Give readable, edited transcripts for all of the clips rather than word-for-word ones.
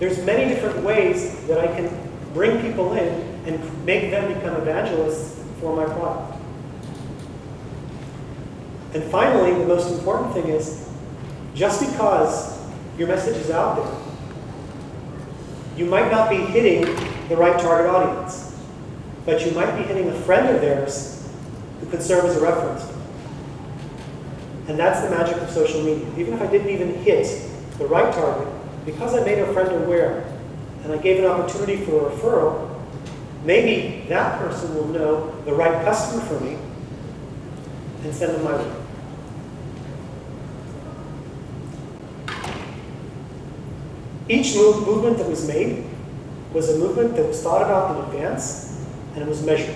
There's many different ways that I can bring people in and make them become evangelists for my product. And finally, the most important thing is, just because your message is out there, you might not be hitting the right target audience, but you might be hitting a friend of theirs who could serve as a reference. And that's the magic of social media. Even if I didn't even hit the right target, because I made a friend aware and I gave an opportunity for a referral, maybe that person will know the right customer for me and send them my way. Each movement that was made was a movement that was thought about in advance and it was measured.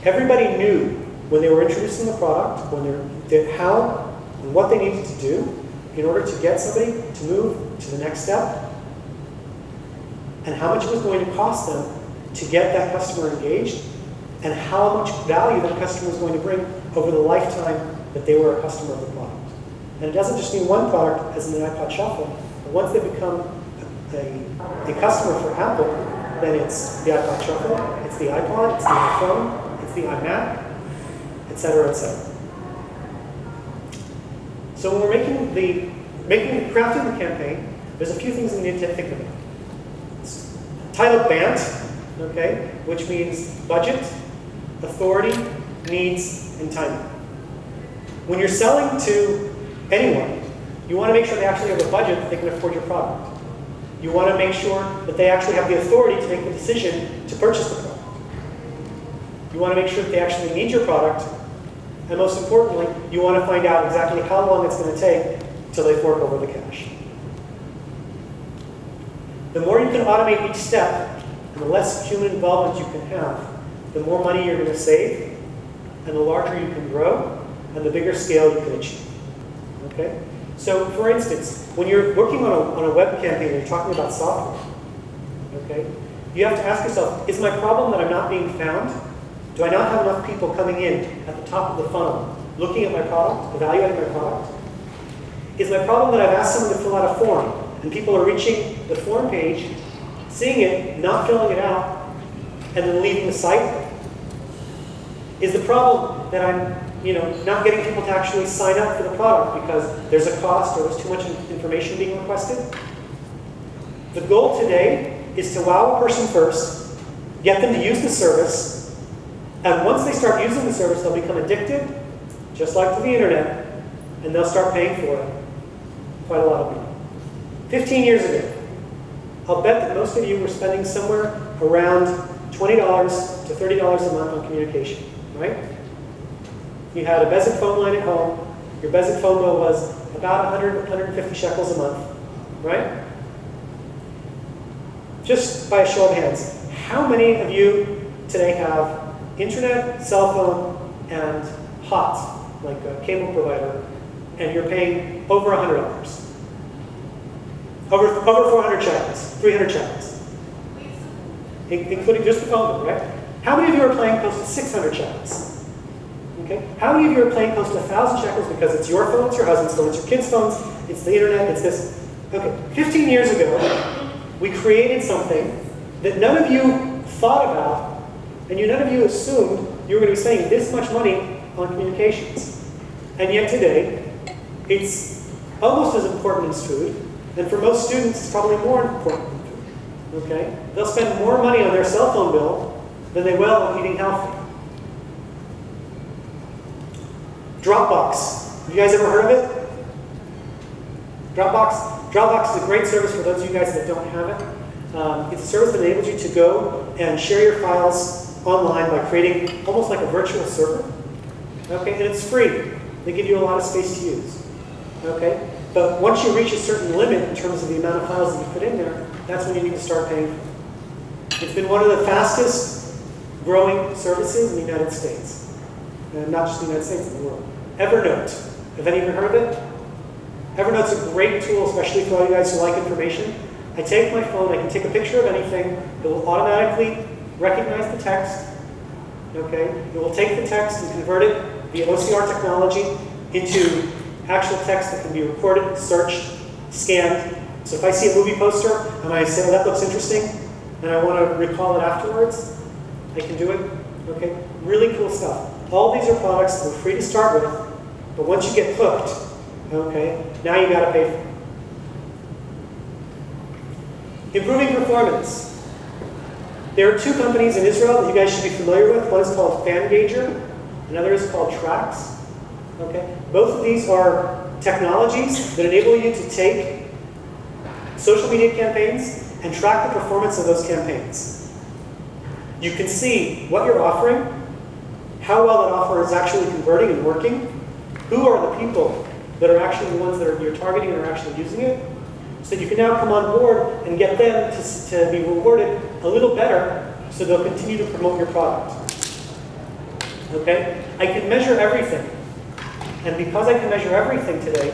Everybody knew when they were introducing the product, how and what they needed to do in order to get somebody to move to the next step, and how much it was going to cost them to get that customer engaged, and how much value that customer was going to bring over the lifetime that they were a customer of the product. And it doesn't just mean one product, as in the iPod Shuffle, but once they become a customer for Apple, then it's the iPod Shuffle, it's the iPod, it's the iPhone, it's the iMac, etc., etc. So when we're crafting the campaign, there's a few things we need to think about. It's titled BANT, okay, which means budget, authority, needs, and timing. When you're selling to anyone, you want to make sure they actually have a budget that they can afford your product. You want to make sure that they actually have the authority to make the decision to purchase the product. You want to make sure that they actually need your product. And most importantly, you want to find out exactly how long it's going to take till they fork over the cash. The more you can automate each step, and the less human involvement you can have, the more money you're going to save, and the larger you can grow, and the bigger scale you can achieve. Okay? So, for instance, when you're working on a web campaign and you're talking about software, okay, you have to ask yourself, is my problem that I'm not being found? Do I not have enough people coming in at the top of the funnel, looking at my product, evaluating my product? Is my problem that I've asked someone to fill out a form, and people are reaching the form page, seeing it, not filling it out, and then leaving the site? Is the problem that I'm not getting people to actually sign up for the product because there's a cost or there's too much information being requested? The goal today is to wow a person first, get them to use the service, and once they start using the service, they'll become addicted, just like to the internet, and they'll start paying for it quite a lot of money. 15 years ago, I'll bet that most of you were spending somewhere around $20 to $30 a month on communication, right? You had a basic phone line at home. Your basic phone bill was about 100, 150 shekels a month, right? Just by a show of hands, how many of you today have internet, cell phone, and HOTS, like a cable provider, and you're paying over $100? Over 400 shekels, 300 shekels, including just the phone bill, right? How many of you are paying close to 600 shekels? Okay. How many of you are paying close to 1,000 shekels because it's your phone, it's your husband's phone, it's your kids' phones, it's the internet, it's this? Okay, 15 years ago, we created something that none of you thought about, and none of you assumed you were going to be spending this much money on communications. And yet today, it's almost as important as food, and for most students, it's probably more important than food. Okay? They'll spend more money on their cell phone bill than they will on eating healthy. Dropbox. Have you guys ever heard of it? Dropbox? Dropbox is a great service for those of you guys that don't have it. It's a service that enables you to go and share your files online by creating almost like a virtual server. Okay, and it's free. They give you a lot of space to use. Okay, but once you reach a certain limit in terms of the amount of files that you put in there, that's when you need to start paying for it. It's been one of the fastest growing services in the United States. And not just the United States, in the world. Evernote. Have any of you heard of it? Evernote's a great tool, especially for all you guys who like information. I take my phone, I can take a picture of anything, it will automatically recognize the text, okay? It will take the text and convert it via OCR technology into actual text that can be recorded, searched, scanned, So if I see a movie poster and I say, oh, that looks interesting, and I want to recall it afterwards, I can do it. Okay, really cool stuff. All these are products that are free to start with, but once you get hooked, okay, now you got to pay for them. Improving performance. There are two companies in Israel that you guys should be familiar with. One is called FanGauger, another is called Trax. Okay, both of these are technologies that enable you to take social media campaigns and track the performance of those campaigns. You can see what you're offering, how well that offer is actually converting and working, who are the people that are actually the ones that you're targeting and are actually using it, so that you can now come on board and get them to be rewarded a little better so they'll continue to promote your product. Okay? I can measure everything. And because I can measure everything today,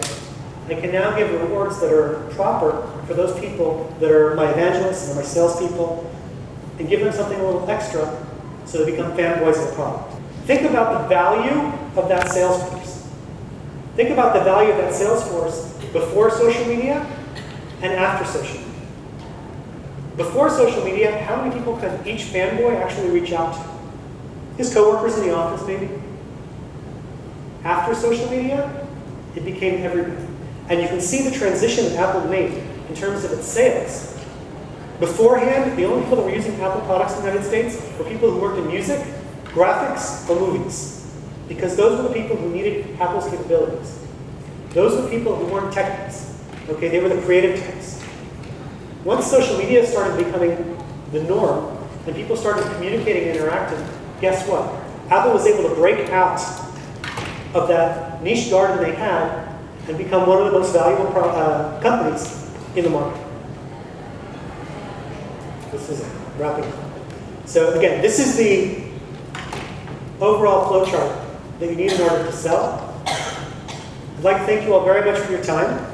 I can now give rewards that are proper for those people that are my evangelists and my salespeople, and give them something a little extra so they become fanboys of the product. Think about the value of that sales force. Think about the value of that sales force before social media and after social media. Before social media, how many people can each fanboy actually reach out to? His coworkers in the office, maybe? After social media, it became everybody. And you can see the transition that Apple made in terms of its sales. Beforehand, the only people that were using Apple products in the United States were people who worked in music, graphics, or movies. Because those were the people who needed Apple's capabilities. Those were the people who weren't techies. Okay, they were the creative types. Once social media started becoming the norm, and people started communicating and interacting, guess what? Apple was able to break out of that niche garden they had and become one of the most valuable companies in the market. This is it, wrapping up. So again, this is the overall flowchart that you need in order to sell. I'd like to thank you all very much for your time.